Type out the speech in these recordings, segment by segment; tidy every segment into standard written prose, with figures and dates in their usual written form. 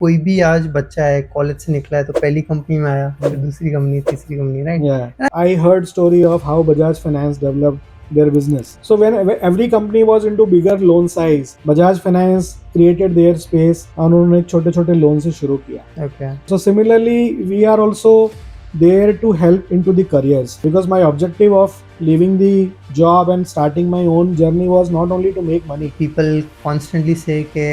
कोई भी आज बच्चा है, कॉलेज से निकला है तो पहली कंपनी में आया, फिर दूसरी कंपनी, तीसरी company, right? Yeah, I heard story of how Bajaj Finance developed their business. So when every company was into bigger loan size, Bajaj Finance created their space और उन्होंने छोटे छोटे लोन से शुरू किया. Okay. So similarly, we are also there to help into the careers, because my objective of leaving the job and starting my own journey was not only to make money. People constantly say कि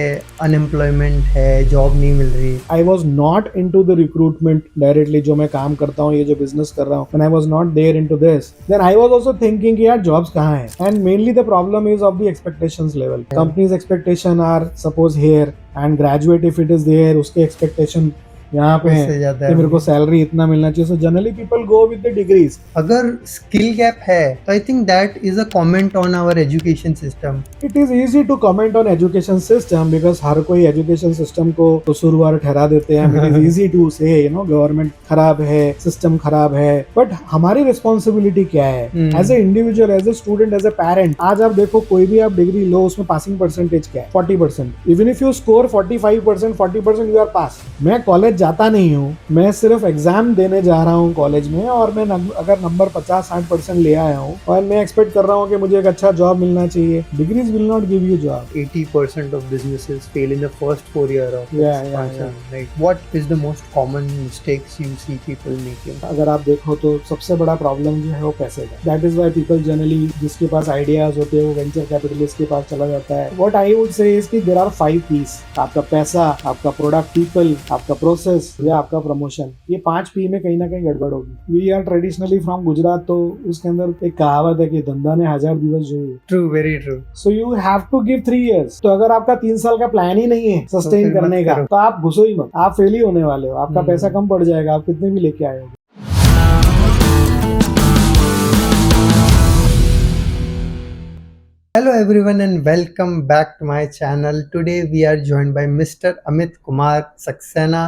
unemployment है, job नहीं मिल रही. I was not into the recruitment directly, जो मैं काम करता हूँ, ये जो business कर रहा हूँ, when I was not there into this, then I was also thinking कि यार jobs कहाँ हैं? And mainly the problem is of the expectations level. Companies expectation are suppose here, and graduate if it is there, उसके expectation यहाँ पे उससे ज्यादा है कि मेरे को सैलरी इतना मिलना चाहिए. So generally people go with the degrees. अगर स्किल गैप है तो I think that is a comment on our education system. It is easy to comment on education system because हर कोई एजुकेशन सिस्टम को कसूरवार ठहरा देते हैं. It is easy to say government खराब है, सिस्टम खराब है, बट हमारी रिस्पॉन्सिबिलिटी क्या है as a individual, as a student, as a parent. आज आप देखो कोई भी आप डिग्री लो, उसमें पासिंग परसेंटेज क्या है? 40%. Even if you score 45%, 40% you are pass. मैं कॉलेज जाता नहीं हूँ, मैं सिर्फ एग्जाम देने जा रहा हूँ कॉलेज में, और मैं अगर नंबर 50-60% ले आया हूँ और मैं एक्सपेक्ट कर रहा हूँ कि मुझे एक अच्छा जॉब मिलना चाहिए, degrees will not give you job. 80% of businesses fail in the first 4 year of expansion. Right? What is the most common mistakes you see people making? अगर आप देखो तो सबसे बड़ा प्रॉब्लम जो है वो पैसे का. That is why people generally, जिसके पास आइडियाज होते हैं वो वेंचर कैपिटलिस्ट के पास चला जाता है. What I would say is कि देयर आर 5 P's. आपका पैसा, आपका प्रोडक्ट, पीपल, आपका प्रोसेस या आपका प्रमोशन. ये 5 P में कहीं ना कहीं गड़बड़ होगी. We are traditionally from Gujarat, तो उसके अंदर एक कहावत है कि धंधा ने 1000 दिवस जो है. True, very true. So you have to give 3 years. तो अगर आपका 3 साल का प्लान ही नहीं है सस्टेन करने का, तो आप घुसो ही मत. आप फेल ही होने वाले हो. आपका पैसा कम पड़ जाएगा, आप कितने भी लेके आए हो. Hello everyone and welcome back to my channel. Today we are joined by Mr. Amit Kumar Saxena,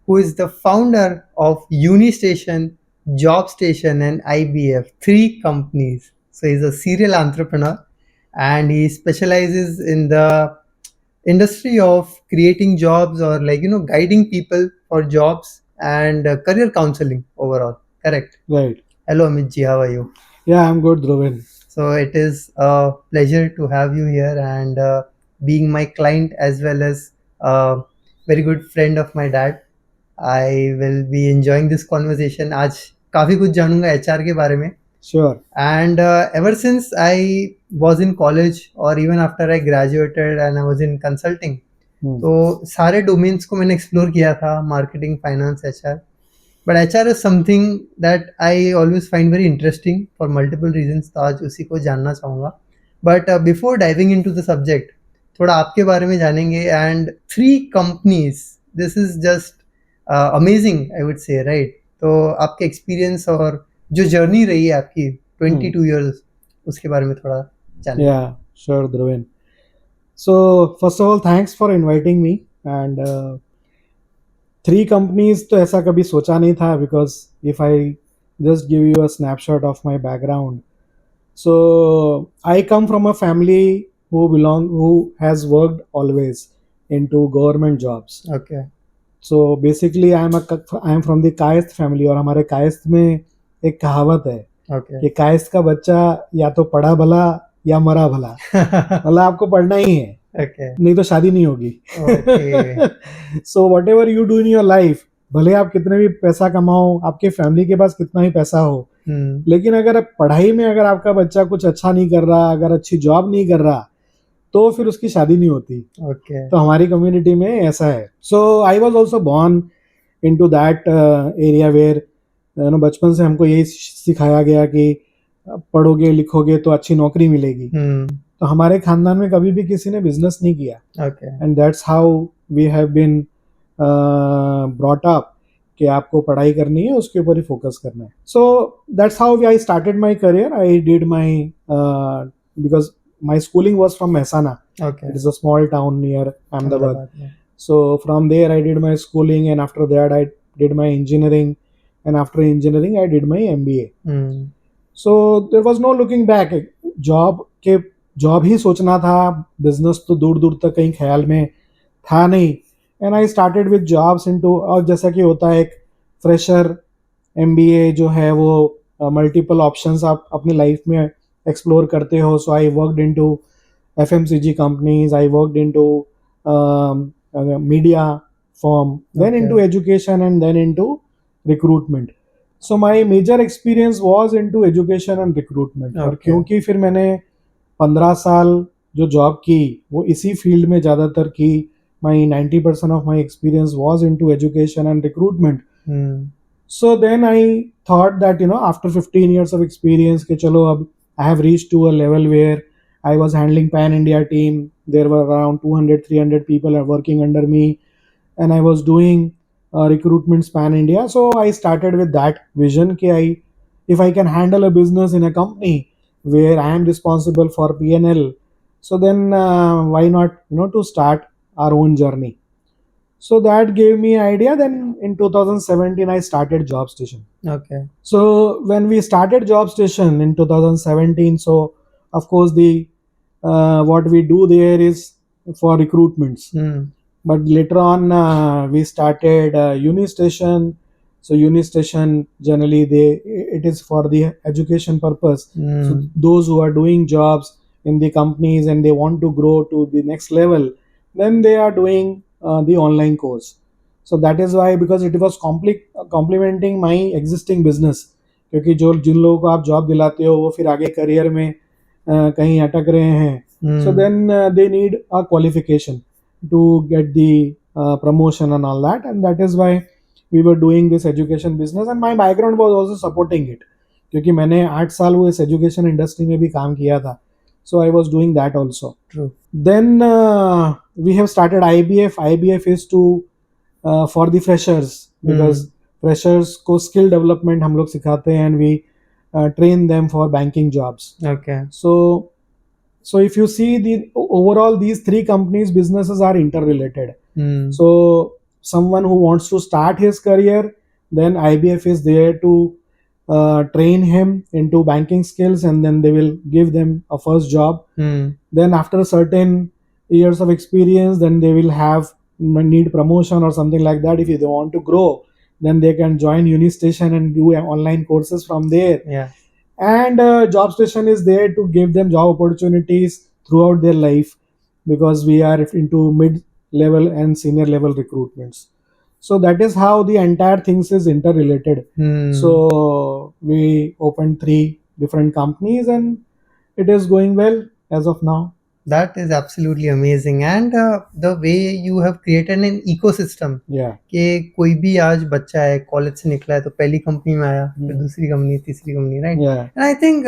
who is the founder of UniStation, JobStation and IBF, 3 companies. So he's a serial entrepreneur and he specializes in the industry of creating jobs, or guiding people for jobs and career counseling overall. Correct? Right. Hello Amit ji, how are you? Yeah, I'm good, Dhruven. So it is a pleasure to have you here, and being my client as well as a very good friend of my dad, I will be enjoying this conversation. आज काफी कुछ जानूंगा HR के बारे में. Sure. And ever since I was in college, or even after I graduated and I was in consulting, तो सारे domains को मैंने एक्सप्लोर किया था, marketing, finance, HR. But HR is something that I always find very interesting for multiple reasons. तो आज उसी को जानना चाहूँगा. But before diving into the subject, थोड़ा आपके बारे में जानेंगे. And 3 companies, this is just amazing, I would say, right? तो आपके एक्सपीरियंस और जो जर्नी रही है आपकी 22 years, उसके बारे में थोड़ा जानेंगे. Yeah, sure, Dhruven. So first of all, thanks for inviting me. And 3 companies तो ऐसा कभी सोचा नहीं था, because if I just give you a snapshot of my background, so I come from a family who has worked always into government jobs. Okay. So basically I am from the Kayastha family, और हमारे कायस्थ में एक कहावत है Okay. कि कायस्थ का बच्चा या तो पढ़ा भला या मरा भला. मतलब आपको पढ़ना ही है, Okay. नहीं तो शादी नहीं होगी. Okay. So what ever you do in your life, भले आप कितने भी पैसा कमाओ, आपके फैमिली के पास कितना ही पैसा हो, लेकिन अगर पढ़ाई में अगर आपका बच्चा कुछ अच्छा नहीं कर रहा, अगर अच्छी जॉब नहीं कर रहा, तो फिर उसकी शादी नहीं होती. Okay. तो हमारी कम्युनिटी में ऐसा है. So I was also born in to that area where बचपन से हमको यही सिखाया गया कि पढ़ोगे लिखोगे तो अच्छी नौकरी मिलेगी. तो हमारे खानदान में कभी भी किसी ने बिजनेस नहीं किया. Okay. And that's how we have been brought up कि आपको पढ़ाई करनी है, उसके ऊपर ही फोकस करना है. So that's how I started my career. I did my because my schooling was from Mehsana. Okay. It is a small town near Ahmedabad. Yeah. So from there I did my schooling, and after that I did my engineering, and after engineering I did my MBA. So there was no looking back. Job ही सोचना था, business तो दूर दूर तक कहीं ख्याल में था नहीं. And I started with jobs into, और जैसा कि होता है एक फ्रेशर एमबीए जो है वो मल्टीपल ऑप्शंस आप अपनी लाइफ में एक्सप्लोर करते हो. So I worked into FMCG companies, I worked into media firm, then Okay. into education, and then into recruitment. So my major experience was into education and recruitment. और Okay. क्योंकि फिर मैंने 15 साल जो job की वो इसी फील्ड में ज़्यादातर की, my 90% of my experience was into education and recruitment. So then I thought that, after 15 years of experience, कि चलो अब I have reached to a level where I was handling Pan India team. There were around 200, 300 people are working under me, and I was doing recruitments Pan India. So I started with that vision कि if I can handle a business in a company where I am responsible for P&L, so then why not, to start our own journey. So that gave me idea. Then in 2017 I started Job Station. Okay. So when we started Job Station in 2017, so of course the what we do there is for recruitments. But later on we started Unistation. So Unistation generally it is for the education purpose. So those who are doing jobs in the companies and they want to grow to the next level, then they are doing the online course. So that is why, because it was complementing my existing business. क्योंकि जो जिन लोगों को आप job दिलाते हो वो फिर आगे करियर में कहीं अटक रहे हैं, so then they need a qualification to get the promotion and all that, and that is why we were doing this education business, and my background was also supporting it क्योंकि मैंने 8 साल वो इस एजुकेशन इंडस्ट्री में भी काम किया था. So I was doing that also. True. Then we have started IBF. IBF is to for the freshers, because freshers को skill development हम लोग सिखाते हैं, and we train them for banking jobs. Okay. So if you see the overall these three companies businesses are interrelated. So someone who wants to start his career, then IBF is there to train him into banking skills, and then they will give them a first job. Then after certain years of experience, then they will have need promotion or something like that. If they want to grow, then they can join Unistation and do online courses from there. Yeah. And Job Station is there to give them job opportunities throughout their life, because we are into mid-level and senior level recruitments. So that is how the entire things is interrelated. So we opened 3 different companies, and it is going well as of now. That is absolutely amazing, and the way you have created an ecosystem. Yeah. कि कोई भी आज बच्चा है college से निकला है तो पहली कंपनी में आया, फिर दूसरी कंपनी, तीसरी company, right? Yeah. And I think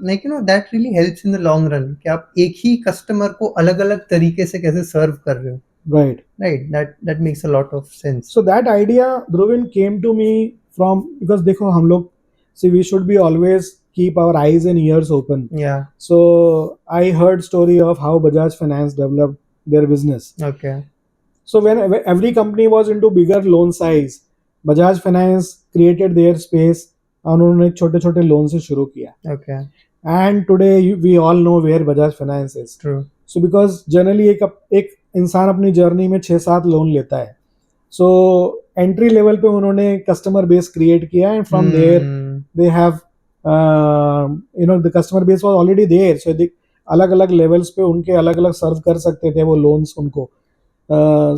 like that really helps in the long run कि आप एक ही कस्टमर को अलग-अलग तरीके से कैसे सर्व कर रहे हो. Right. Right. That makes a lot of sense. So that idea, Dhruvin, came to me from, because देखो हम लोग, see, we should be always keep our eyes and ears open. Yeah. So I heard story of how Bajaj Finance developed their business. Okay. So when every company was into bigger loan size, Bajaj Finance created their space और उन्होंने छोटे छोटे loan से शुरू किया. Okay. And today we all know where Bajaj Finance is. True. So because generally एक इंसान अपनी जर्नी में 6-7 लोन लेता है. So entry level पे उन्होंने customer base create किया, and from there they have the customer base was already there. So अलग अलग levels पे उनके अलग अलग serve कर सकते थे वो loans उनको.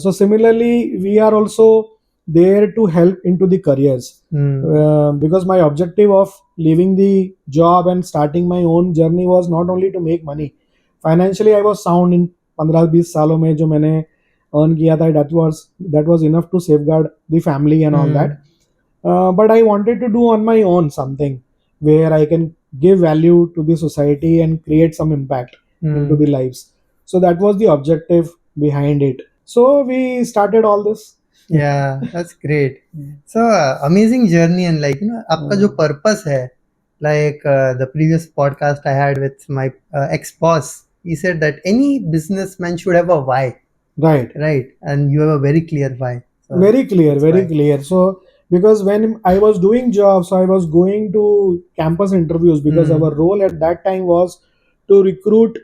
So similarly we are also there to help into the careers. Because my objective of leaving the job and starting my own journey was not only to make money. Financially I was sound in 15-20 सालों में जो मैंने earn किया था, that was enough to safeguard the family and all that. But I wanted to do on my own something where I can give value to the society and create some impact into the lives. So that was the objective behind it. So we started all this. Yeah, that's great. So amazing journey, and like आपका जो purpose है, like the previous podcast I had with my ex-boss, he said that any businessman should have a why. Right. And you have a very clear why. So very clear. So because when I was doing jobs, I was going to campus interviews, because our role at that time was to recruit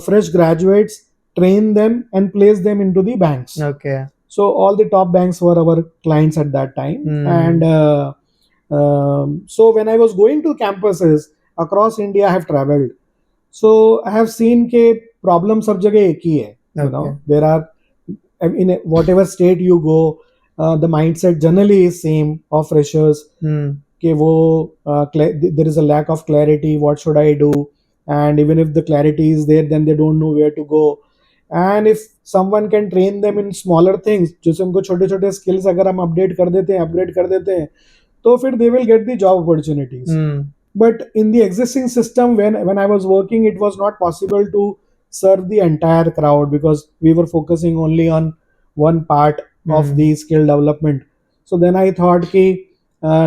fresh graduates, train them and place them into the banks. Okay. So all the top banks were our clients at that time. And so when I was going to campuses across India, I have traveled. So I have seen के problem सब जगह एक ही है. You know, there are in whatever state you go, the mindset generally is same of freshers. कि वो there is a lack of clarity. What should I do? And even if the clarity is there, then they don't know where to go. And if someone can train them in smaller things, जैसे उनको छोटे छोटे skills अगर हम update कर देते हैं, upgrade कर देते हैं, तो फिर they will get the job opportunities. But in the existing system, when I was working, it was not possible to serve the entire crowd because we were focusing only on one part of the skill development. So then I thought कि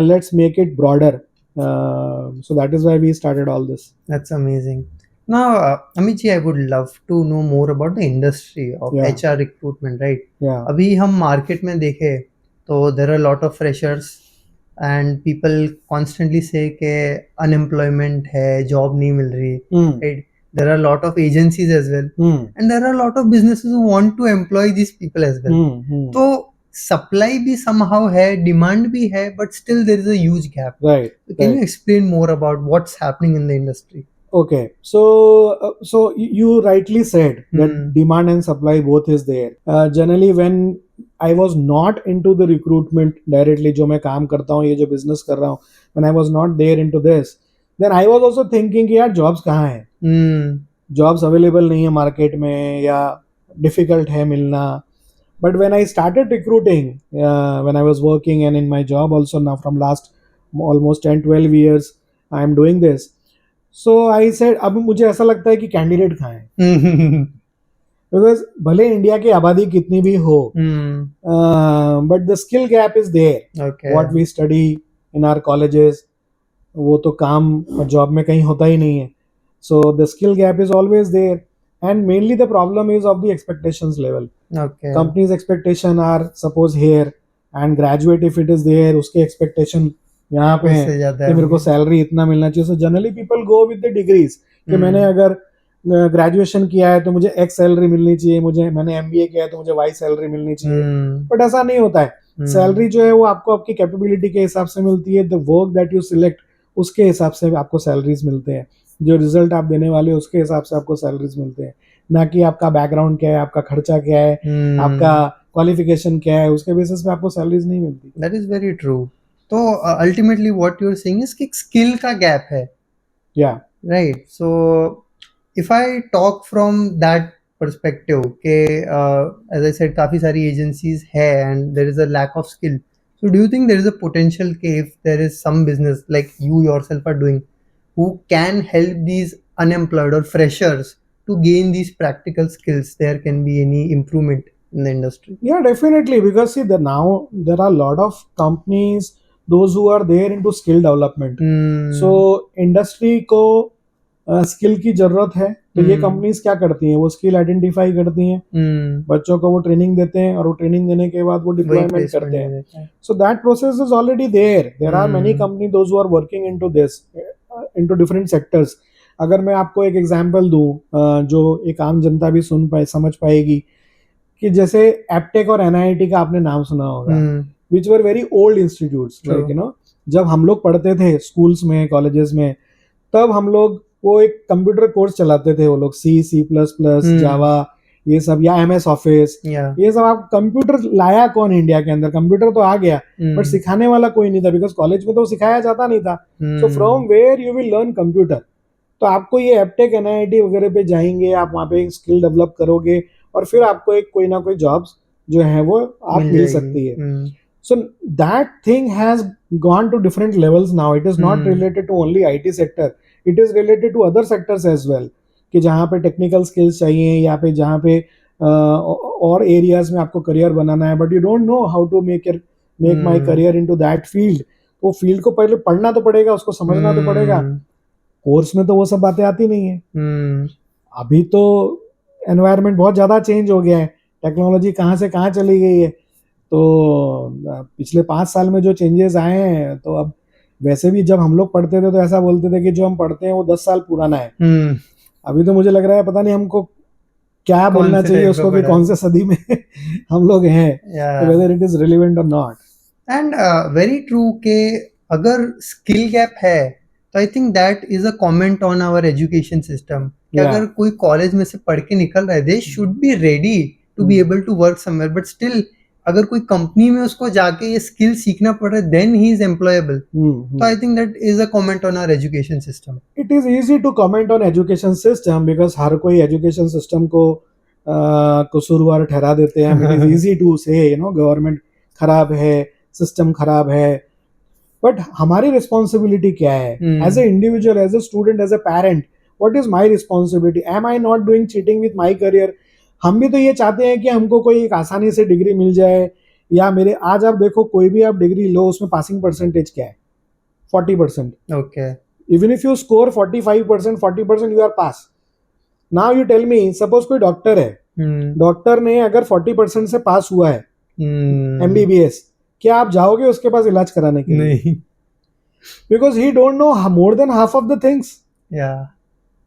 let's make it broader. So that is why we started all this. That's amazing. Now, Amit ji, I would love to know more about the industry of Yeah. HR recruitment, right? Yeah. अभी हम market में देखें तो there are a lot of freshers and people constantly say कि unemployment है, job नहीं मिल रही, right? There are a lot of agencies as well, and there are a lot of businesses who want to employ these people as well. तो supply भी somehow है, demand भी है, but still there is a huge gap. Right. So can you explain more about what's happening in the industry? Okay, so you rightly said that demand and supply both is there. Generally, when I was not into the recruitment directly, जो मैं काम करता हूँ, ये जो business कर रहा हूँ, when I was not there into this, then I was also thinking कि यार jobs कहाँ हैं? Jobs available नहीं है market में या difficult है मिलना. But when I started recruiting, when I was working and in my job also now from last almost 10-12 years, I am doing this. So I said अब मुझे ऐसा लगता है कि कैंडिडेट कहाँ है बिकॉज भले इंडिया की आबादी कितनी भी हो but the skill gap is there what we study in our colleges वो तो काम और जॉब में कहीं होता ही नहीं है so the skill gap is always there and mainly the problem is of the expectations level companies expectation are suppose here and graduate if it is there उसके एक्सपेक्टेशन यहाँ पे है कि मेरे को सैलरी इतना मिलना चाहिए so generally people go with the degrees कि मैंने अगर ग्रेजुएशन किया है तो मुझे एक्स सैलरी मिलनी चाहिए मैंने एमबीए किया है तो मुझे वाई सैलरी मिलनी चाहिए बट ऐसा नहीं होता है सैलरी जो है वो आपको आपकी कैपेबिलिटी के हिसाब से मिलती है the work that you select उसके हिसाब से आपको सैलरीज मिलते हैं जो रिजल्ट आप देने वाले उसके हिसाब से आपको सैलरीज मिलते हैं ना कि आपका बैकग्राउंड क्या है आपका खर्चा क्या है आपका क्वालिफिकेशन क्या है उसके बेसिस पे आपको सैलरीज नहीं मिलती दैट इज वेरी ट्रू तो ultimately what you are saying is कि स्किल का गैप है या right so if I talk from that perspective के एज आई सेड काफी सारी एजेंसीज है and there is a lack of skill so do you think there is a potential के if there is some business like you yourself are doing who can help these unemployed or freshers to gain these practical skills there can be any improvement in the industry? Yeah, definitely, because see now there are a lot of companies those who are there into skill development. So industry को skill की जरूरत है तो ये companies क्या करती हैं वो स्किल आइडेंटिफाई करती हैं बच्चों को वो ट्रेनिंग देते हैं और वो ट्रेनिंग देने के बाद वो डिप्लॉयमेंट करते हैं so that process is already there are many company those who are working into this into different sectors अगर मैं आपको एक एग्जांपल दूं जो एक आम जनता भी सुन पाए समझ पाएगी कि जैसे एप्टेक और एनआईटी का आपने नाम सुना होगा which were very old institutes like you know जब हम लोग पढ़ते थे स्कूल्स में कॉलेजेस में तब हम लोग वो एक कंप्यूटर कोर्स चलाते थे वो लोग C++, जावा ये सब या MS ऑफिस ये सब आप कंप्यूटर लाया कौन इंडिया के अंदर कंप्यूटर तो आ गया बट सिखाने वाला कोई नहीं था बिकॉज कॉलेज में तो सिखाया जाता नहीं था so from where you will learn computer तो आपको ये एप्टेक एनआईटी वगैरह पे जाएंगे आप वहाँ पे स्किल डेवलप करोगे और फिर आपको एक कोई ना कोई जॉब्स जो है वो आप मिल सकती है so that thing has gone to different levels now it is not related to only IT sector it is related to other sectors as well कि जहाँ पे टेक्निकल स्किल्स चाहिए या पे जहाँ पे और एरियाज में आपको करियर बनाना है but you don't know how to make my career into that field वो फील्ड को पहले पढ़ना तो पड़ेगा उसको समझना तो पड़ेगा कोर्स में तो वो सब बातें आती नहीं है अभी तो एनवायरनमेंट बहुत ज़्यादा चेंज हो गया है टेक्नोलॉजी कहाँ से कहाँ चली गई है तो पिछले 5 साल में जो चेंजेस आए हैं तो अब वैसे भी जब हम लोग पढ़ते थे तो ऐसा बोलते थे कि जो हम पढ़ते हैं वो 10 साल पुराना है अभी तो मुझे लग रहा है पता नहीं हमको क्या कौन बोलना से चाहिए टाइप उसको का कि पढ़ा कौन से सदी में हम लोग हैं, या वेदर इट इज रिलेवेंट और नॉट. एंड वेरी ट्रू के अगर स्किल गैप है तो I think that is a comment on our education system कि Yeah. अगर कोई कॉलेज में से पढ़ के निकल रहा है they should be ready to be able to work somewhere but still अगर कोई कंपनी में उसको जाके ये स्किल सीखना पड़ रहा है देन ही इज एम्प्लॉयबल तो I think that is a comment on our education system it is easy to comment on education system because हर कोई एजुकेशन सिस्टम को कसूरवार ठहरा देते हैं. It is easy to say government खराब है, सिस्टम खराब है, बट हमारी रिस्पॉन्सिबिलिटी क्या है as a individual, as a student, as a parent? What is my responsibility? Am I not doing cheating with my career? हम भी तो ये चाहते हैं कि हमको कोई एक आसानी से डिग्री मिल जाए, या मेरे आज आप देखो कोई भी आप डिग्री लो उसमें पासिंग परसेंटेज क्या है? 40%. Okay Even if you score 45%, 40% you are pass. Now you tell me, suppose कोई डॉक्टर है, डॉक्टर ने अगर 40% से पास हुआ है MBBS, क्या आप जाओगे उसके पास इलाज कराने के लिए? नहीं Because he don't know more than half of the things. या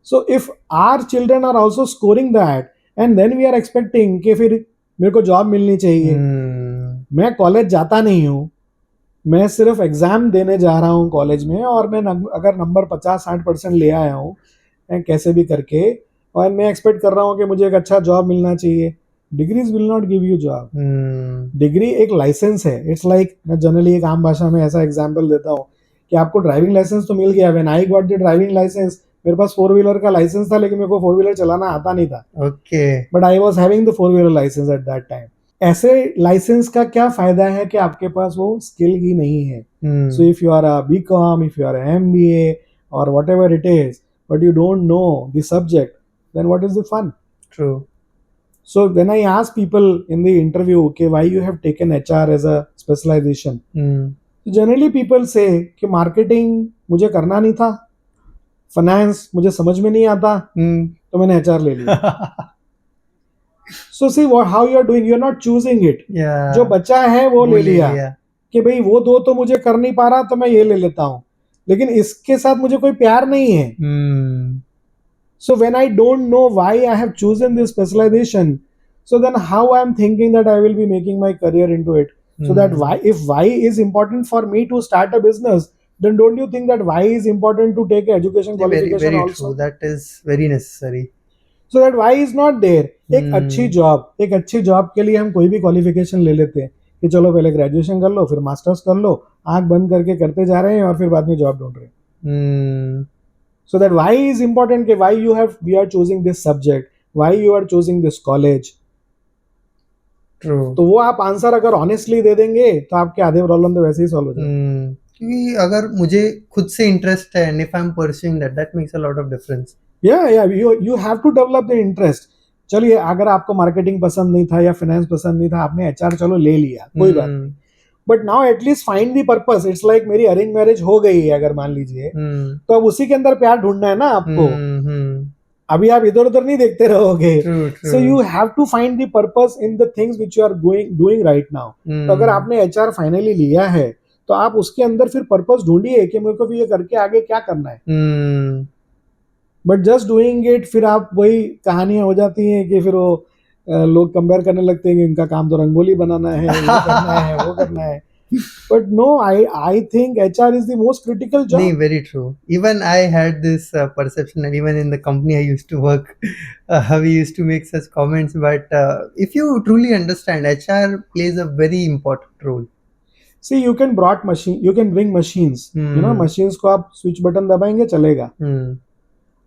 So if our children are also scoring that, and then we are expecting कि फिर मेरे को जॉब मिलनी चाहिए, मैं कॉलेज जाता नहीं हूँ, मैं सिर्फ एग्जाम देने जा रहा हूँ कॉलेज में, और मैं अगर नंबर 50-60% ले आया हूँ कैसे भी करके, और मैं एक्सपेक्ट कर रहा हूँ कि मुझे एक अच्छा जॉब मिलना चाहिए, degrees will not give you job. Degree एक लाइसेंस है. इट्स लाइक मैं जनरली एक आम भाषा में ऐसा एग्जांपल देता हूँ कि आपको ड्राइविंग लाइसेंस तो मिल गया. When I got the driving licence, मेरे पास 4 व्हीलर का लाइसेंस था, लेकिन मेरे को 4 व्हीलर चलाना आता नहीं था. Okay but I was having the 4 wheeler licence at that time. ऐसे लाइसेंस का क्या फायदा है कि आपके पास वो स्किल ही नहीं है. So if you are a BCom, if you are a MBA और whatever it is, but you don't know the subject, then what is the fun? True So when I ask people in the interview, okay, why you have taken HR as a specialization, generally people say कि marketing मुझे करना नहीं था, finance मुझे समझ में नहीं आता, तो मैंने HR ले लिया. So see how you are doing, you are not choosing it. yeah जो बचा है वो ले लिया लिया कि भाई वो दो तो मुझे कर नहीं पा रहा तो मैं ये ले लेता हूँ, लेकिन इसके साथ मुझे कोई प्यार नहीं है. So when I don't know why I have chosen this specialization, so then how I am thinking that I will be making my career into it. So that why is important for me to start a business, then don't you think that why is important to take education very qualification very also? true that is very necessary So that why is not there. एक अच्छी job के लिए हम कोई भी qualification ले लेते हैं कि चलो पहले ग्रेजुएशन कर लो, फिर मास्टर्स कर लो, आंख बंद करके करते जा रहे हैं और फिर बाद में जॉब ढूंढ रहे हैं. So that why is important कि why we are choosing this subject, why you are choosing this college. True तो वो आप आंसर अगर ऑनेस्टली दे देंगे तो आपके आधे प्रॉब्लम तो वैसे ही सॉल्व हो जाएंगे. क्योंकि अगर मुझे खुद से इंटरेस्ट है and if I am pursuing that makes a lot of difference. you have to develop the interest. चलिए अगर आपको मार्केटिंग पसंद नहीं था या फाइनेंस पसंद नहीं था, आपने HR चलो ले लिया, कोई बात नहीं, but now at least find the purpose. It's like मेरी अरेंज मैरिज हो गई है अगर मान लीजिए, तो अब उसी के अंदर प्यार ढूंढना है ना आपको. अभी आप इधर उधर नहीं देखते रहोगे. So you have to find the purpose in the things which you are doing right now. तो अगर आपने HR फाइनली लिया है तो आप उसके अंदर फिर पर्पस ढूंढिए कि मेरे को ये करके आगे क्या करना है. बट जस्ट डूइंग इट, फिर आप वही कहानियां हो जाती हैं कि फिर वो लोग कंपेयर करने लगते हैं कि इनका काम तो रंगोली बनाना है, ये करना है, वो करना है. But no, I think HR is the most critical job. No, very true. Even I had this perception, and even in the company I used to work, we used to make such comments. But if you truly understand, HR plays a very important role. See, you can bring machines. You know, machines को आप switch button दबाएंगे चलेगा.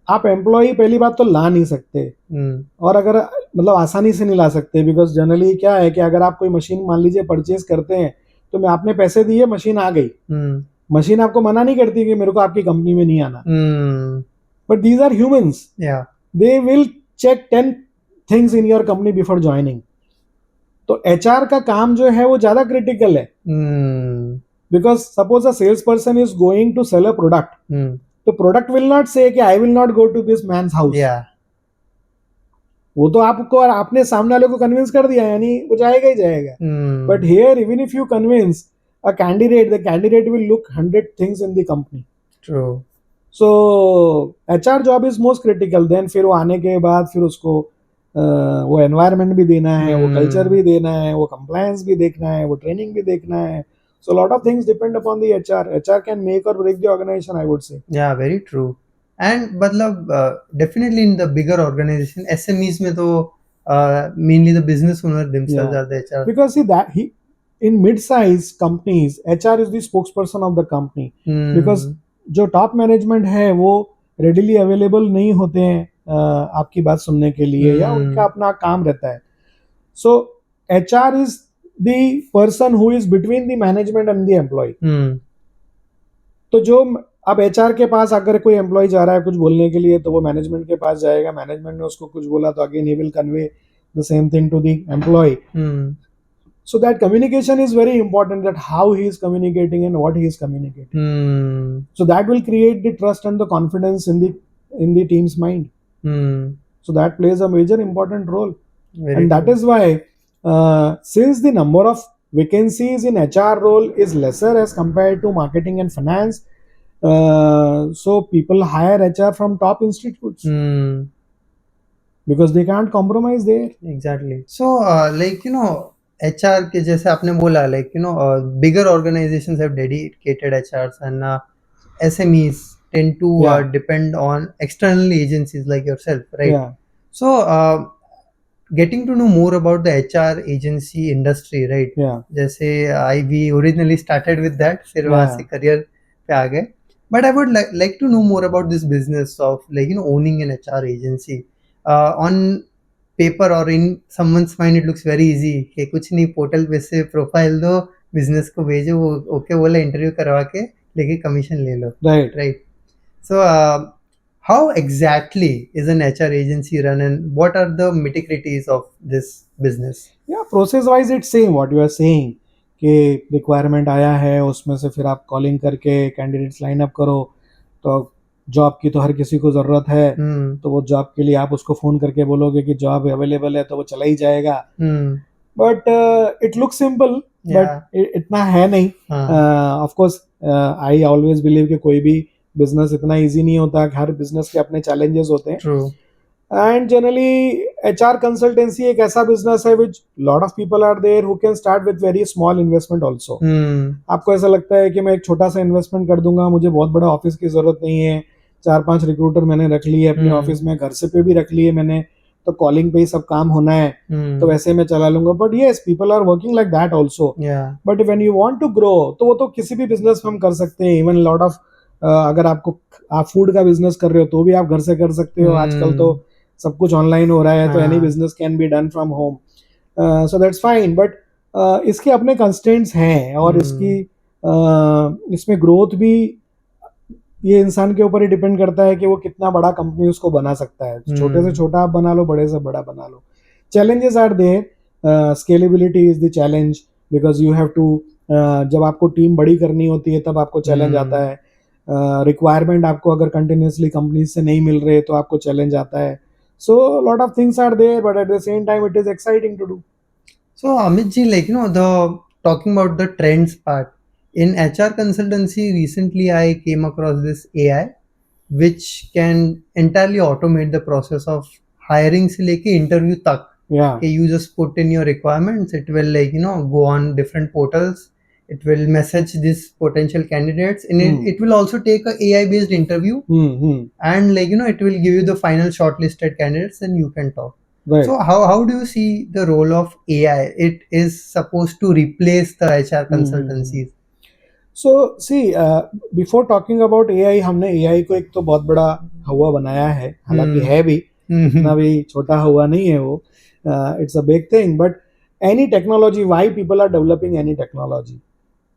आप employ पहली बात तो ला नहीं सकते, और अगर मतलब आसानी से नहीं ला सकते, बिकॉज जनरली क्या है कि अगर आप कोई मशीन मान लीजिए परचेज करते हैं, तो मैं आपने पैसे दिए, मशीन आ गई, मशीन आपको मना नहीं करती कि मेरे को आपकी कंपनी में नहीं आना. But these are humans, they will check 10 things in your company before joining. तो HR का काम जो है वो ज्यादा क्रिटिकल है, because suppose a sales person is going to sell a product, तो प्रोडक्ट विल नॉट से कि I will not go to this man's house. वो तो आपको आपने सामने वाले को कन्विंस कर दिया, यानी वो जाएगा ही जाएगा. But here even if you convince a candidate, the candidate will look 100 things in the company. True. So HR job is most critical. Then फिर वो आने के बाद फिर उसको वो एनवायरनमेंट भी देना है, वो कल्चर Hmm. भी देना है, वो कंप्लायंस भी देखना है, वो ट्रेनिंग भी देखना है. So a lot of things depend upon the HR. HR can make or break the organization, I would say. Yeah, very true. And मतलब definitely in the bigger organization, SMEs में तो mainly the business owner themselves Yeah. are the HR. Because see that in mid-size companies, HR is the spokesperson of the company. Because Hmm. जो top management है वो readily available नहीं होते हैं आपकी बात सुनने के लिए, या उनका अपना काम रहता है. सो HR is the person who is between the management and the employee. Hmm. तो जो अब HR के पास अगर कोई एम्प्लॉय जा रहा है कुछ बोलने के लिए तो वो मैनेजमेंट के पास जाएगा, मैनेजमेंट ने उसको कुछ बोला तो again he will convey the same thing to the employ. Hmm. So that communication is very important, that how he is communicating and what he is communicating. Hmm. So that will create the trust and the confidence in the team's mind. Hmm. So that plays a major important role. Very And that true. is why since the number of vacancies in HR role is lesser as compared to marketing and finance, so people hire HR from top institutes Hmm. because they can't compromise there. Exactly. So, like, HR के जैसे आपने बोला, like, bigger organizations have dedicated HRs, and SMEs tend to Yeah. depend on external agencies like yourself, right? Yeah. So, getting to know more about the HR agency industry, right? Yeah. जैसे we originally started with that, फिर वहाँ Yeah. से career पे आ गए. But I would like to know more about this business of, like, owning an HR agency. On paper और इन someone's mind it looks very easy कि कुछ नहीं, portal पे से प्रोफाइल दो, बिजनेस को भेजो, वो ओके बोला, इंटरव्यू करवा के लेके कमीशन ले लो, Right. Right? So how exactly is an HR agency run, and what are the nitty-gritties of this business? Yeah, process wise it's same what you are saying कि requirement आया है उसमें से फिर आप कॉलिंग करके कैंडिडेट्स लाइन अप करो. तो जॉब की तो हर किसी को ज़रूरत है, तो वो जॉब के लिए आप उसको फ़ोन करके बोलोगे कि जॉब अवेलेबल है तो वो चला ही जाएगा. But it look simple, but इतना है नहीं. Of course I always believe कि कोई भी बिजनेस इतना इजी नहीं होता, हर बिजनेस के अपने चैलेंजेस होते हैं. True. And generally HR consultancy एक ऐसा बिजनेस है which lot of people are there who can start with very small investment also. आपको ऐसा लगता है कि मैं एक छोटा सा इन्वेस्टमेंट कर दूंगा, मुझे बहुत बड़ा ऑफिस की जरूरत नहीं है, 4-5 रिक्रूटर मैंने रख लिए अपने ऑफिस में, घर से पे भी रख लिए मैंने, तो कॉलिंग पे ही सब काम होना है, तो वैसे मैं चला लूंगा. But yes, people are working like that also. But when you want to grow तो वो तो किसी भी बिजनेस में हम कर सकते हैं. इवन लॉट ऑफ अगर आप फूड का बिजनेस कर रहे हो तो भी आप घर से कर सकते हो. आजकल तो सब कुछ ऑनलाइन हो रहा है, तो any business can be done from home. So that's fine. But इसके अपने कंस्ट्रेंट्स हैं, और इसमें ग्रोथ भी ये इंसान के ऊपर ही डिपेंड करता है कि वो कितना बड़ा कंपनी उसको बना सकता है. छोटे से छोटा आप बना लो, बड़े से बड़ा बना लो. Challenges are there. Scalability is the challenge, because you have to, जब आपको टीम बड़ी करनी होती है तब आपको चैलेंज आता है. रिक्वायरमेंट आपको अगर कंटिन्यूसली कंपनी से नहीं मिल रहे तो आपको चैलेंज आता है. So a lot of things are there, but at the same time it is exciting to do. So Amit ji, like, talking about the trends part, in HR consultancy recently I came across this AI which can entirely automate the process of hiring से लेके interview तक. Yeah. You just put in your requirements, it will, like, go on different portals, it will message these potential candidates, and it will also take a AI based interview, and, like, it will give you the final shortlisted candidates and you can talk. Right. So how do you see the role of AI? It is supposed to replace the HR consultancies. So see, before talking about AI, हमने AI को एक तो बहुत बड़ा हवा बनाया है, हालांकि है भी, इतना भी छोटा हुआ नहीं है वो. It's a big thing. But any technology, why people are developing any technology?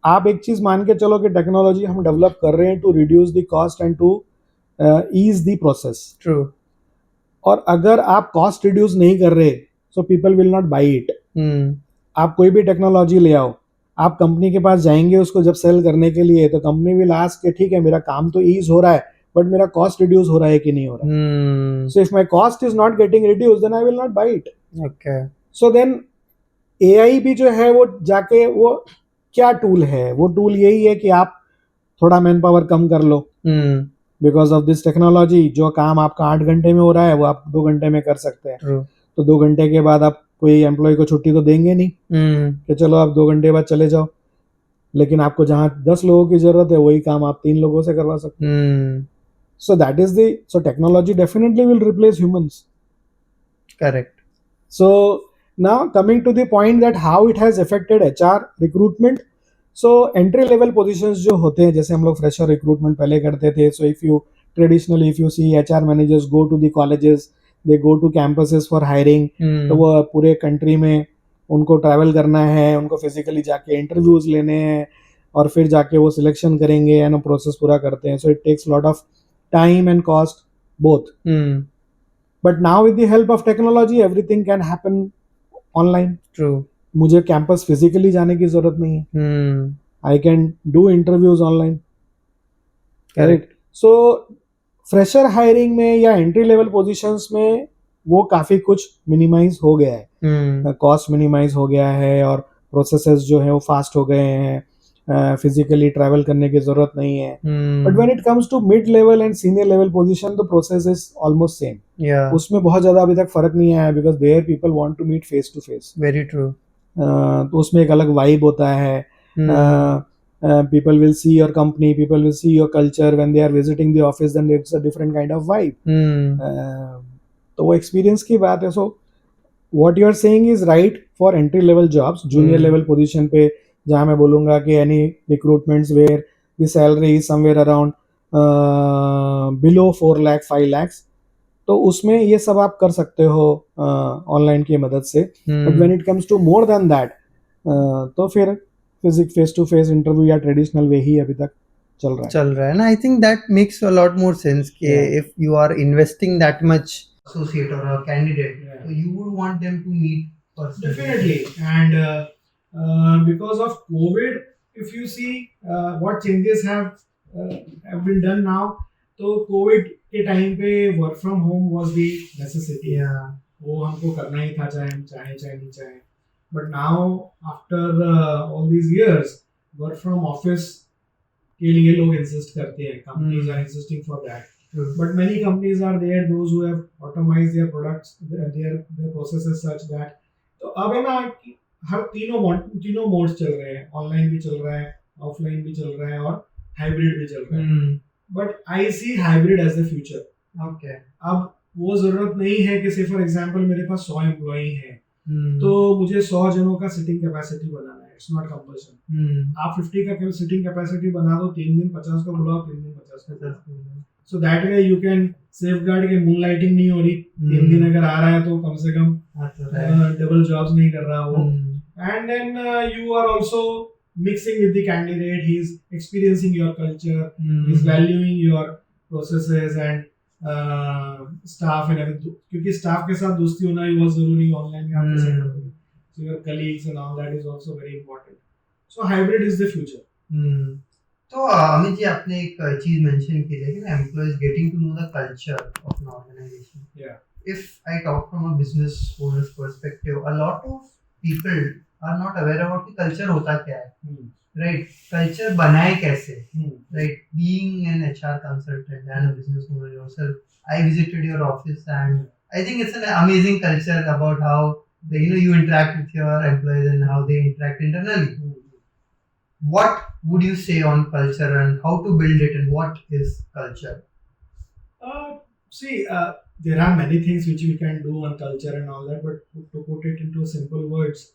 आप एक चीज मान के चलो कि टेक्नोलॉजी हम डेवलप कर रहे हैं to reduce the cost and to ease the process. True. और अगर आप कॉस्ट रिड्यूस नहीं कर रहे, so people will not buy it. आप कोई भी टेक्नोलॉजी ले आओ, आप कंपनी के पास जाएंगे उसको जब सेल करने के लिए, तो कंपनी विल आस्क कि ठीक है मेरा काम तो ईज हो रहा है, बट मेरा कॉस्ट रिड्यूस हो रहा है कि नहीं हो रहा है. So if my cost is not getting reduce, then I will not buy it. Okay. So then AI भी जो है वो जाके, वो क्या टूल है, वो टूल यही है कि आप थोड़ा मैन पावर कम कर लो. बिकॉज ऑफ दिस टेक्नोलॉजी जो काम आपका 8 घंटे में हो रहा है वो आप 2 घंटे में कर सकते हैं. तो 2 घंटे के बाद आप कोई एम्प्लॉय को छुट्टी तो देंगे नहीं कि चलो आप 2 घंटे बाद चले जाओ, लेकिन आपको जहाँ 10 लोगों की जरूरत है वही काम आप 3 लोगों से करवा सकते हो. So that is so technology definitely will replace humans. Correct. So now coming to the point that how it has affected HR recruitment. So entry level positions जो होते हैं, जैसे हम लोग fresher recruitment पहले करते थे, so if you see HR managers go to the colleges, they go to campuses for hiring. तो वो पूरे country में उनको travel करना है, उनको physically जाके interviews लेने हैं और फिर जाके वो selection करेंगे and वो process पूरा करते हैं. So it takes a lot of time and cost both. But now with the help of technology everything can happen online. True. मुझे कैंपस फिजिकली जाने की जरूरत नहीं है. I can do interviews online. Correct. So fresher hiring में या entry level positions में वो काफी कुछ मिनिमाइज हो गया है, कॉस्ट मिनिमाइज हो गया है और प्रोसेसेस जो है वो फास्ट हो गए हैं, फिजिकली ट्रैवल करने की जरूरत नहीं है. But when it comes to mid level and senior level position the process is almost same. उसमें बहुत ज्यादा अभी तक फर्क नहीं आया because there people want to meet face to face. Very true. तो उसमें एक अलग वाइब होता है. People will see your company, people will see your culture when they are visiting the office, then it's a different kind of vibe. तो वो experience की बात है. सो what you are saying is right for entry level jobs, junior level position पे जहाँ मैं बोलूँगा कि any recruitments where the salary is somewhere around below 4 lakh 5 lakhs, तो उसमें ये सब आप कर सकते हो ऑनलाइन की मदद से. But when it comes to more than that तो फिर फेस टू फेस इंटरव्यू या ट्रेडिशनल वे ही अभी तक चल रहा है ना. I think that makes a lot more sense कि if you are investing that much associate or a candidate, so you would want them to meet personally. Definitely. And because of COVID, if you see what changes have been done now, तो Covid के time पे work from home was the necessity. वो हमको करना ही था, चाहे हम चाहे नहीं चाहे. But now after all these years work from office के लिए लोग इंसिस्ट करते हैं. Companies are insisting for that. But many companies are there, those who have automized their products, their processes such that. तो अब है ना हर तीनों मोड्स चल रहे हैं. ऑनलाइन भी चल रहा है, ऑफलाइन भी चल रहा है और हाइब्रिड भी चल रहा है. But I see hybrid as the future. Okay. अब वो जरूरत नहीं है कि से फॉर एग्जांपल मेरे पास 100 एम्प्लॉई हैं तो मुझे 100 जनों का सिटिंग कैपेसिटी बनाना है. It's not compulsion. आप 50 का सिटिंग कैपेसिटी बना दो, 3 दिन 50 का बुलाओ, 3 दिन 50 का बुलाओ. So that way you can safeguard के मून लाइटिंग नहीं हो रही. 3 दिन अगर आ रहा है तो कम से कम डबल जॉब्स नहीं कर रहा वो. And then you are also mixing with the candidate. He is experiencing your culture. He is valuing your processes and staff and everything. क्योंकि staff के साथ दोस्ती होना ही बहुत जरूरी है ऑनलाइन में आपके साथ. So your colleagues and all that is also very important. So hybrid is the future. तो अमित जी आपने एक चीज मेंशन की है कि employees getting to know the culture of an organization. If I talk from a business owner's perspective, a lot of people are not aware about कि culture होता क्या है. राइट. कल्चर बनाए कैसे. Right. Being an HR consultant and a business owner yourself, I visited your office and I think it's an amazing culture about how you interact with your employees and how they interact internally. What would you say on culture and how to build it and what is culture? See, there are many things which we can do on culture and all that, but to put it into simple words,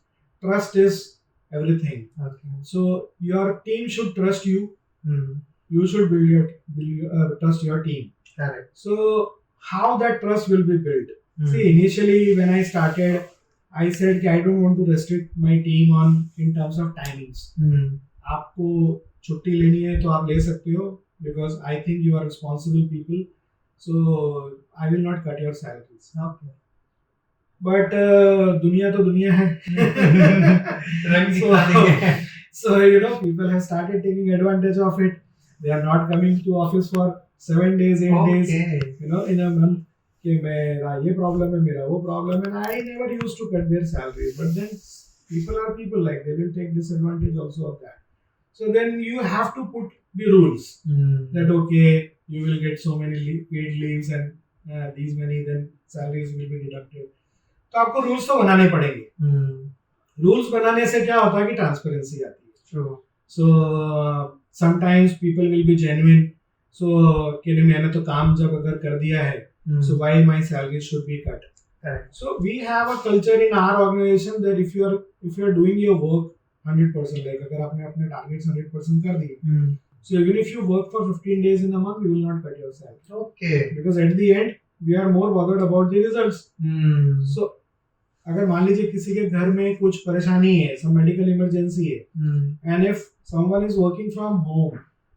trust is everything. Okay. So your team should trust you. You should trust your team. Correct. So how that trust will be built? See, initially when I started, I said I don't want to restrict my team in terms of timings. आपको छुट्टी लेनी है तो आप ले सकते हो because I think you are responsible people, so I will not cut your salaries. Okay. But दुनिया तो दुनिया है. So people have started taking advantage of it. They are not coming to office for 7 days, 8 days. In a month. कि मेरा ये problem है, मेरा वो प्रॉब्लम है. I never used to cut their salary, but then people are people, like they will take disadvantage also of that. So then you have to put the rules that okay, you will get so many paid leaves and these many then salaries will be deducted. तो आपको rules तो बनाने पड़ेंगे. Rules बनाने से क्या होता है कि ट्रांसपेरेंसी आती है. True. So sometimes people will be genuine. So कि नहीं मैंने तो काम जब अगर कर दिया है, so why my salary should be cut? Correct. So we have a culture in our organization that if you are doing your work 100%, like अगर आपने अपने targets 100% कर दिए, so even if you work for 15 days in a month, we will not cut your salary. Okay. Because at the end we are more bothered about the results. So अगर मान लीजिए किसी के घर में कुछ परेशानी है, some medical emergency है, and if someone is working from home,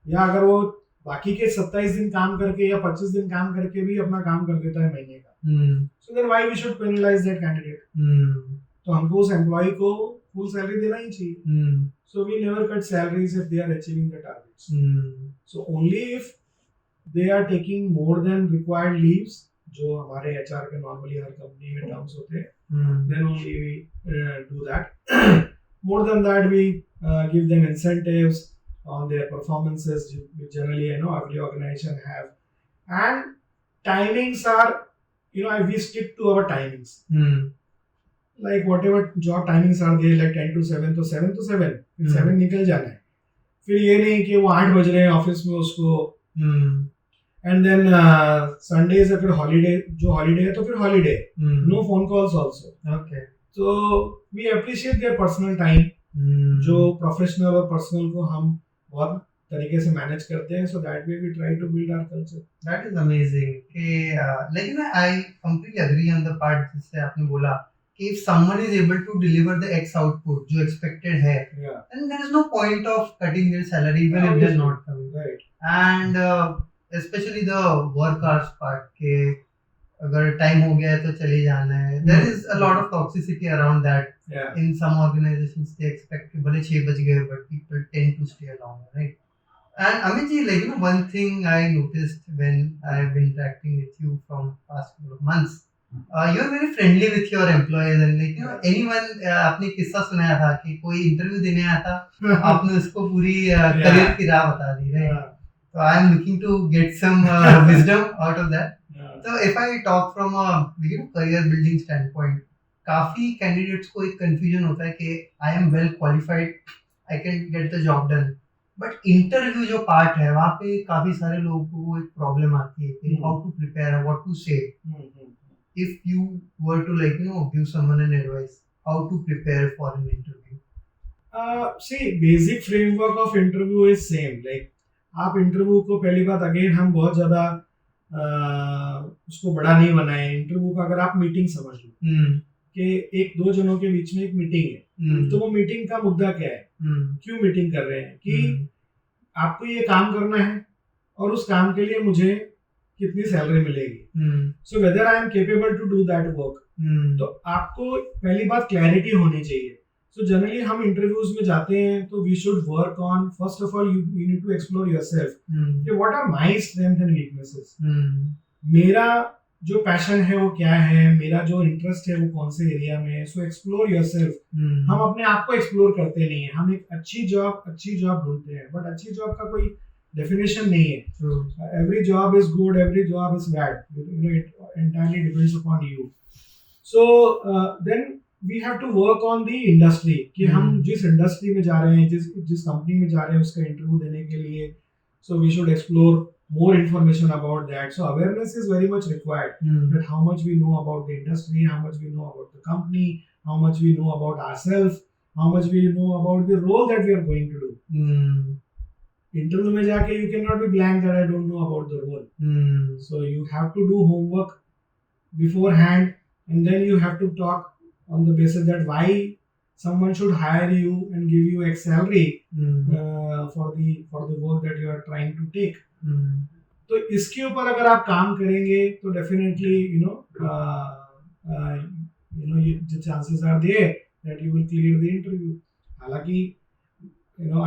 या अगर वो बाकी के 27 दिन काम करके या 25 दिन काम करके भी अपना काम कर देता है महीने का, so then why we should penalize that candidate? तो हमको उस एम्प्लॉय को फुल सैलरी देना ही चाहिए. So we never cut salaries if they are achieving the targets. So only if they are taking more than required leaves, जो हमारे HR के normally हर company में टर्म्स होते हैं, then only we do that. More than that, we give them incentives on their performances, which generally every organization have. And timings are, we stick to our timings. Like whatever job timings are there, like 10 to 7, तो 7 to 7, फिर 7 निकल जाना है. फिर ये नहीं कि वो 8 बज रहे हैं ऑफिस में उसको. And then Sundays अगर holiday है तो फिर holiday. No phone calls also. Okay. So we appreciate their personal time. जो professional और personal को हम बहुत तरीके से manage करते हैं. So that way we try to build our culture. That is amazing. Like I completely agree on the part जिससे आपने बोला कि if someone is able to deliver the X output जो expected है, then there is no point of cutting their salary even if they are not coming. Right. And especially the work hours part के अगर time हो गया है तो चले जाना है. There is a lot of toxicity around that. Yeah. In some organizations they expect कि भले 6 बज गए but people tend to stay longer, right? And Amit ji, like one thing I noticed when I've been interacting with you from past couple of months, you're very friendly with your employees and like anyone आपने किस्सा सुनाया था कि कोई interview देने आया था, आपने उसको पूरी करियर की राह बता दी, right? So I'm looking to get some wisdom out of that. So if I talk from a career building standpoint, काफी candidates को एक confusion होता है कि I am well qualified, I can get the job done. But interview जो part है वहाँ पे काफी सारे लोगों को एक problem आती है कि how to prepare, what to say. If you were to give someone an advice, how to prepare for an interview? See, basic framework of interview is same. Like आप इंटरव्यू को पहली बात अगेन हम बहुत ज्यादा उसको बड़ा नहीं बनाए. इंटरव्यू का अगर आप मीटिंग समझ लो कि एक दो जनों के बीच में एक मीटिंग है, तो वो मीटिंग का मुद्दा क्या है, क्यों मीटिंग कर रहे हैं, कि आपको ये काम करना है और उस काम के लिए मुझे कितनी सैलरी मिलेगी. So whether I am capable to do that work. तो आपको पहली बात क्लैरिटी होनी चाहिए. So generally हम इंटरव्यूज में जाते हैं तो we should work on, first of all you need to explore yourself. What are my strengths and weaknesses? मेरा जो पैशन है वो क्या है, मेरा जो इंटरेस्ट है वो कौन से एरिया में है. सो एक्सप्लोर योरसेल्फ. हम अपने आप को एक्सप्लोर करते नहीं है. हम एक अच्छी जॉब ढूंढते हैं, बट अच्छी जॉब का कोई डेफिनेशन नहीं है. Every job is good, every job is bad. It entirely depends upon you. So then we have to work on the industry कि हम जिस इंडस्ट्री में जा रहे हैं, जिस कंपनी में जा रहे हैं उसका इंटरव्यू देने के लिए. So we should explore more information about that. So awareness is very much required. That how much we know about the industry, how much we know about the company, how much we know about ourselves, how much we know about the role that we are going to do. Interview में जाके you cannot be blank that I don't know about the role. So you have to do homework beforehand, and then you have to talk on the basis that why someone should hire you and give you X salary for the work that you are trying to take. तो इसके ऊपर अगर आप काम करेंगे तो definitely the chances are there that you will clear the interview. हालांकि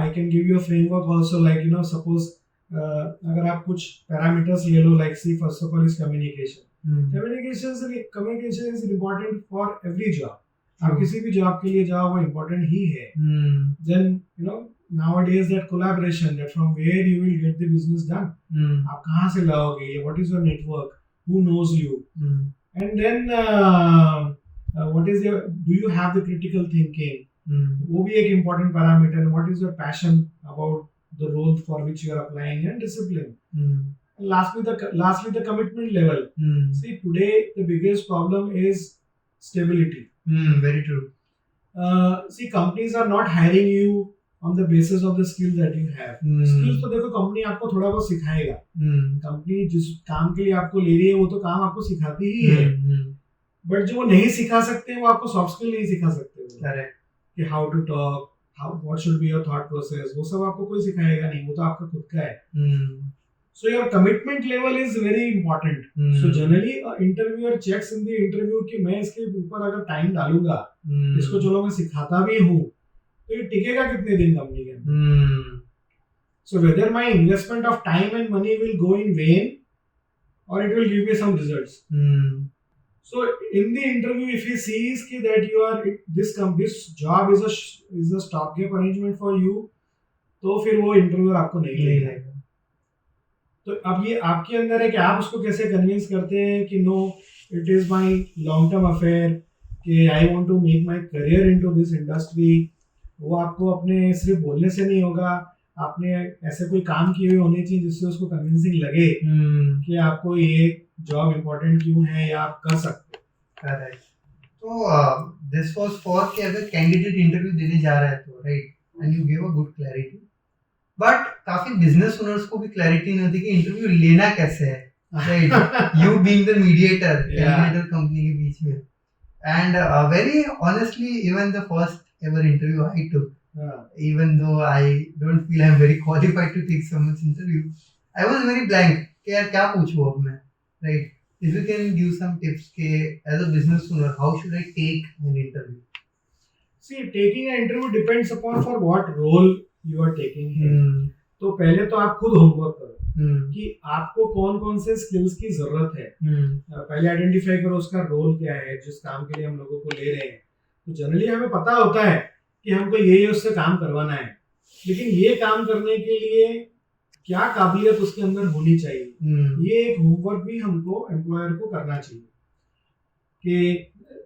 I can give you a framework also, like suppose अगर आप कुछ parameters ले लो, like see first of all is communication. Communication is important for every job. आप किसी भी job के लिए जाओ वो important ही है. Then nowadays that collaboration, that from where you will get the business done. आप कहाँ से लाओगे, what is your network, who knows you. And then what is your, do you have the critical thinking, Hmm. वो भी एक important parameter. What is your passion about the role for which you are applying, and discipline. Hmm. Lastly, the commitment level. Hmm. See, today the biggest problem is stability. Very true. See, companies are not hiring you on the basis of the skills that you have. Skills तो देखो company आपको थोड़ा बहुत सिखाएगा. Company जिस काम के लिए आपको ले रही है वो तो काम आपको सिखाती ही है. बट जो वो नहीं सिखा सकते वो आपको सॉफ्ट स्किल नहीं सिखा सकते. करेक्ट. कि how to talk, how what should be your thought process, वो सब आपको कोई सिखाएगा नहीं, वो तो आपका खुद का है. So your commitment level is very important. So generally interviewer checks in the interview कि मैं इसके ऊपर अगर टाइम डालूंगा, इसको चलो मैं सिखाता भी हूँ, तो ये टिकेगा कितने दिन कंपनी के अंदर. So whether my investment of time and money will go in vain or it will give me some results. So in the interview, if he sees that you are this job is a stopgap arrangement for you, तो फिर वो interviewer आपको नहीं लेगा. तो अब ये आपके अंदर है कि आप उसको कैसे कन्विंस करते हैं कि no, it is my long term affair, कि I want to make my career into this industry. वो आपको अपने सिर्फ बोलने से नहीं होगा, आपने ऐसे कोई काम किए हुए होने चाहिए जिससे उसको कन्विंसिंग लगे कि आपको ये जॉब इम्पोर्टेंट क्यों है या आप कर सकते हो. करेक्ट. तो दिस वाज फॉर कि अगर कैंडिडेट इंटरव्यू देने जा रहा है तो right, and you give a good clarity. But काफी बिजनेस ओनर्स को भी क्लैरिटी नहीं होती कि इंटरव्यू लेना कैसे है, right. You being the mediator candidate और कंपनी के बीच में. And very honestly, even the first ever interview I took, even though I don't feel I'm very qualified to take someone's interview, I was very blank कि यार क्या पूछूं अब मैं, right. If you can give some tips कि as a business owner how should I take an interview? See, taking an interview depends upon for what role you are taking है. तो पहले तो आप खुद होमवर्क करो कि आपको कौन कौन से स्किल्स की जरूरत है. पहले आइडेंटिफाई करो उसका रोल क्या है जिस काम के लिए हम लोगों को ले रहे हैं. तो जनरली हमें पता होता है कि हमको ये उससे काम करवाना है, लेकिन ये काम करने के लिए क्या काबिलियत उसके अंदर होनी चाहिए. ये एक होमवर्क भी हमको एम्प्लॉयर को करना चाहिए. कि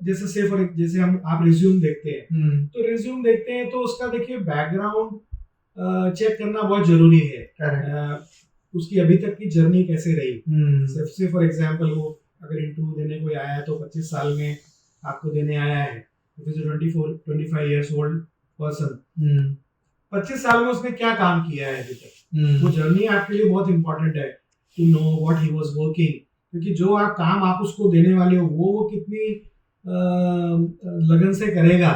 जैसे आप रिज्यूम देखते हैं, तो रिज्यूम देखते हैं तो उसका देखिए बैकग्राउंड चेक करना बहुत जरूरी है. उसकी अभी तक की जर्नी कैसे रही. से फॉर एग्जांपल वो अगर इंटरव्यू देने कोई आया है तो 25 साल में आपको देने आया है, 24-25 years old person, 25 साल में उसने क्या काम किया है अभी तक. वो जर्नी आपके लिए बहुत इंपॉर्टेंट है to know what he was working. क्योंकि जो आप काम आप उसको देने वाले हो वो कितनी लगन से करेगा,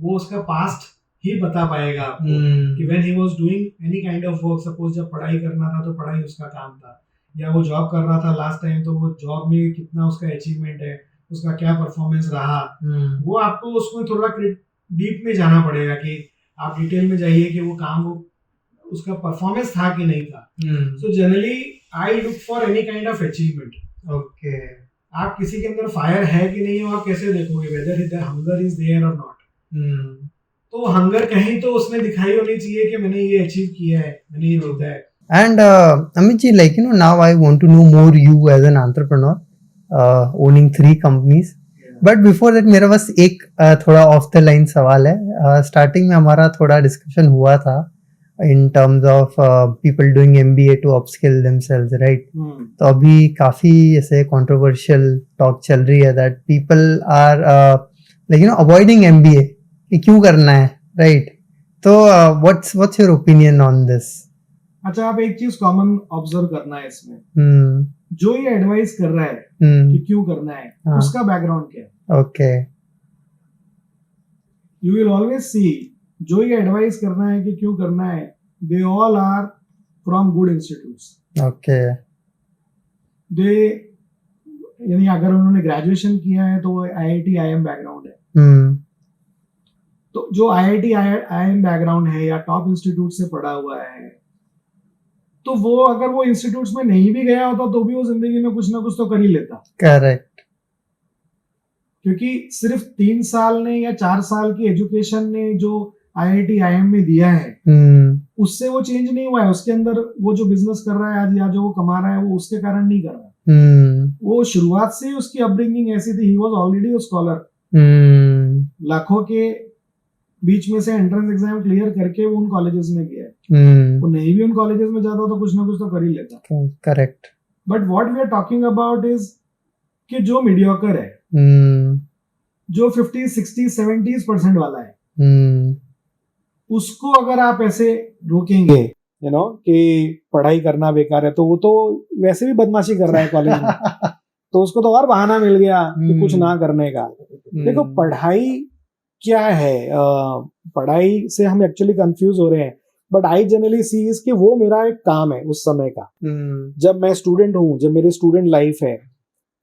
वो उसका पास्ट ही बता पाएगा आपको कि when he was doing any kind of work. Suppose जब पढ़ाई करना था तो पढ़ाई उसका काम था, या वो जॉब कर रहा था लास्ट टाइम तो वो जॉब में कितना उसका अचीवमेंट है, उसका क्या परफॉर्मेंस रहा. वो आपको उसमें थोड़ा डीप में जाना पड़ेगा कि आप डिटेल में जाइए कि वो काम वो उसका परफॉर्मेंस था कि नहीं था. So generally I look for any kind of achievement. Okay. आप किसी के अंदर फायर है कि नहीं हो आप कैसे देखोगे, whether the hunger is there और नॉट. तो हंगर कहीं तो उसने दिखाई होनी चाहिए कि मैंने ये अचीव किया है, मैंने ये जीता है. And Amit ji, like now I want to know more you as an entrepreneur, owning 3 companies. But before that मेरा बस एक थोड़ा ऑफ द लाइन सवाल है. स्टार्टिंग में हमारा थोड़ा डिस्कशन हुआ था in terms of people doing MBA to upskill themselves, right. तो अभी काफी ऐसे कंट्रोवर्शियल टॉक चल रही है that people are like avoiding MBA कि क्यों करना है, राइट. तो what's your opinion on this? अच्छा, आप एक चीज कॉमन ऑब्जर्व करना है इसमें, जो ये एडवाइस कर रहा है कि क्यों करना है, उसका बैकग्राउंड क्या है. Okay. You will always see जो ये एडवाइस करना है कि क्यों करना है, they all are from good institutes. Okay. They यानी अगर उन्होंने ग्रेजुएशन किया है तो वो IIT IIM बैकग्राउंड है. तो जो IIT IIM बैकग्राउंड है या टॉप इंस्टीट्यूट से पढ़ा हुआ है, तो वो अगर वो इंस्टीट्यूट्स में नहीं भी गया होता तो भी वो जिंदगी में कुछ ना कुछ तो कर ही लेता. करेक्ट. क्योंकि सिर्फ 3 साल ने या 4 साल की एजुकेशन ने जो IIT IIM में दिया है, उससे वो चेंज नहीं हुआ है. उसके अंदर वो जो बिजनेस कर रहा है आज या जो वो कमा रहा है वो उसके कारण नहीं कर रहा. वो शुरुआत से ही उसकी अपब्रिंगिंग ऐसी थी. He was already a scholar. लाखों के बीच में से एंट्रेंस एग्जाम क्लियर करके वो उन कॉलेजेस में गया है। वो नहीं भी उन कॉलेजेस में जाता तो कुछ ना कुछ तो कर ही लेता। Correct. But what we are talking about is कि जो मीडियोकर है, जो 50, 60, 70% वाला है, उसको अगर आप ऐसे रोकेंगे कि पढ़ाई करना बेकार है, तो वो तो वैसे भी बदमाशी कर रहा है कॉलेज में, तो उसको तो और बहाना मिल गया कि कुछ ना करने का। देखो पढ़ाई क्या है, पढ़ाई से हम एक्चुअली कंफ्यूज हो रहे हैं, but I generally see is कि वो मेरा एक काम है उस समय का। जब मैं स्टूडेंट हूँ, जब मेरी स्टूडेंट लाइफ है,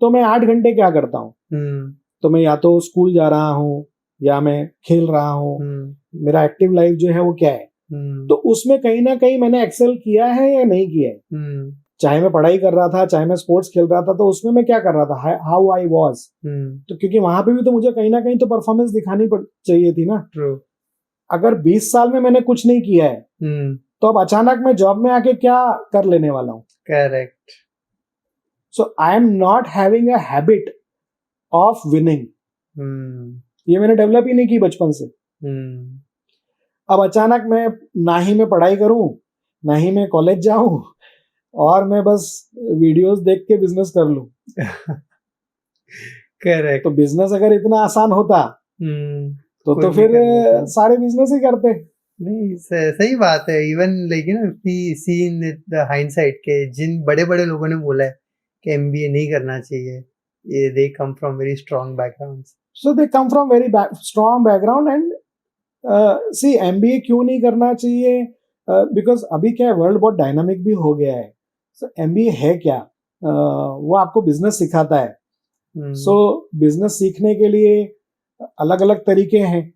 तो मैं 8 घंटे क्या करता हूँ, तो मैं या तो स्कूल जा रहा हूँ या मैं खेल रहा हूँ। मेरा एक्टिव लाइफ जो है वो क्या है, तो उसमें कहीं ना कहीं मैंने एक्सेल किया है या नहीं किया है। चाहे मैं पढ़ाई कर रहा था, चाहे मैं स्पोर्ट्स खेल रहा था, तो उसमें मैं क्या कर रहा था, हाउ आई वाज। तो क्योंकि वहां पे भी तो मुझे कहीं ना कहीं तो परफॉर्मेंस दिखानी चाहिए थी ना। अगर 20 साल में मैंने कुछ नहीं किया है, तो अब अचानक मैं जॉब में आके क्या कर लेने वाला हूँ। Correct. So I am not having a habit of winning. ये मैंने डेवलप ही नहीं की बचपन से। अब अचानक मैं ना ही मैं पढ़ाई करूं, ना ही मैं कॉलेज जाऊं, और मैं बस वीडियोस देख के बिजनेस कर लूं। करेक्ट। तो बिजनेस अगर इतना आसान होता तो फिर सारे बिजनेस ही करते। नहीं, सही बात है। Even like see in the hindsight के जिन बड़े बड़े लोगों ने बोला है कि एमबीए नहीं करना चाहिए, ये they come from very strong backgrounds. So they come from very strong background and see MBA क्यों नहीं करना चाहिए, बिकॉज अभी क्या है, वर्ल्ड बहुत डायनामिक भी हो गया है। सो एमबीए है क्या, वो आपको बिजनेस सिखाता है। सो बिजनेस सीखने के लिए अलग अलग तरीके हैं।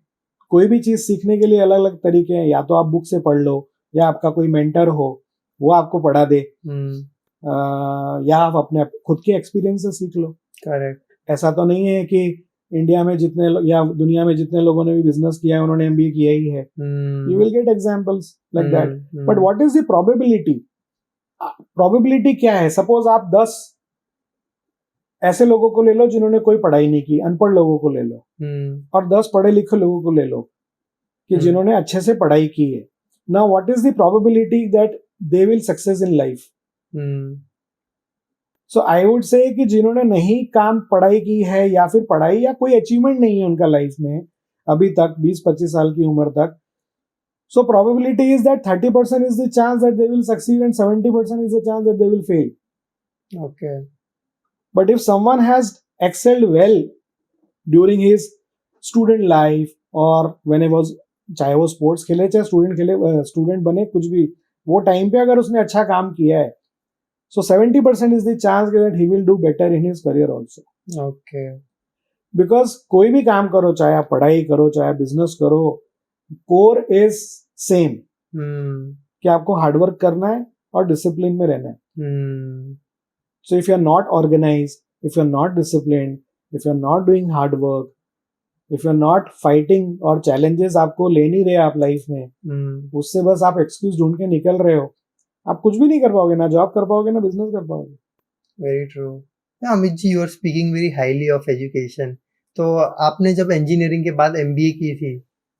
कोई भी चीज सीखने के लिए अलग अलग तरीके हैं। या तो आप बुक से पढ़ लो, या आपका कोई मेंटर हो वो आपको पढ़ा दे, या आप अपने खुद के एक्सपीरियंस से सीख लो। करेक्ट। ऐसा तो नहीं है कि इंडिया में जितने या दुनिया में जितने लोगों ने भी बिजनेस किया है उन्होंने एमबीए किया ही है। You will get examples like that. But what is the probability? Probability क्या है? सपोज आप 10 ऐसे लोगों को ले लो जिन्होंने कोई पढ़ाई नहीं की, अनपढ़ लोगों को ले लो, और 10 पढ़े लिखे लोगों को ले लो कि जिन्होंने अच्छे से पढ़ाई की है। Now what is the probability that they will success in life? So I would say कि जिन्होंने नहीं काम पढ़ाई की है, या फिर पढ़ाई या कोई अचीवमेंट नहीं है उनका लाइफ में अभी तक 20-25 साल की उम्र तक, so probability is that 30% is the chance that they will succeed and 70% is the chance that they will fail. Okay. But if someone has excelled well during his student life or when he was, चाहे वो sports खेले चाहे student बने, कुछ भी, वो time पे अगर उसने अच्छा काम किया है, so 70% is the chance that he will do better in his career also. Okay. Because कोई भी काम करो, चाहे आप पढ़ाई करो चाहे आप बिजनेस करो, कोर इज सेम, कि आपको हार्डवर्क करना है और डिसिप्लिन में रहना है। So if you're not organized, if you're not disciplined, if you're not doing hard work, if you're not fighting और challenges आपको ले नहीं रहे आप लाइफ में, उससे बस आप एक्सक्यूज ढूंढ के निकल रहे हो, आप कुछ भी नहीं कर पाओगे, ना जॉब कर पाओगे ना बिजनेस कर पाओगे। Very true. Amit ji, you are speaking very highly of education. तो आपने जब इंजीनियरिंग के बाद एमबीए की थी,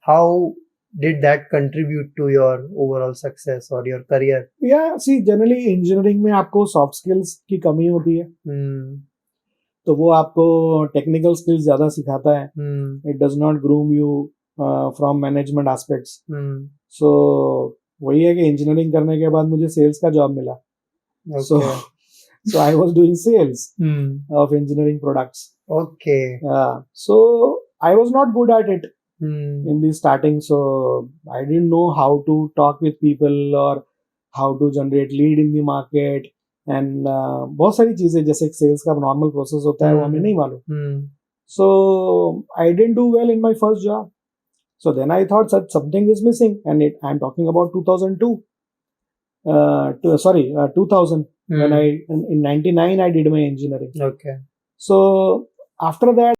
how did that contribute to your overall success or your career? Yeah, see, generally engineering में आपको सॉफ्ट स्किल्स की कमी होती है, तो वो आपको टेक्निकल स्किल्स ज्यादा सिखाता है। It does not groom you from management aspects. So वही है कि इंजीनियरिंग करने के बाद मुझे सेल्स का जॉब मिला। So I was doing sales of engineering products. Okay. So I was not good at it in the starting, so I didn't know how to talk with people or how to generate lead in the market and बहुत सारी चीजें जैसे sales का normal process होता है वो हमें नहीं मालूम। So I didn't do well in my first job. So then I thought that something is missing, and I'm talking about 2002. 2000. When in 99 I did my engineering. Okay. So after that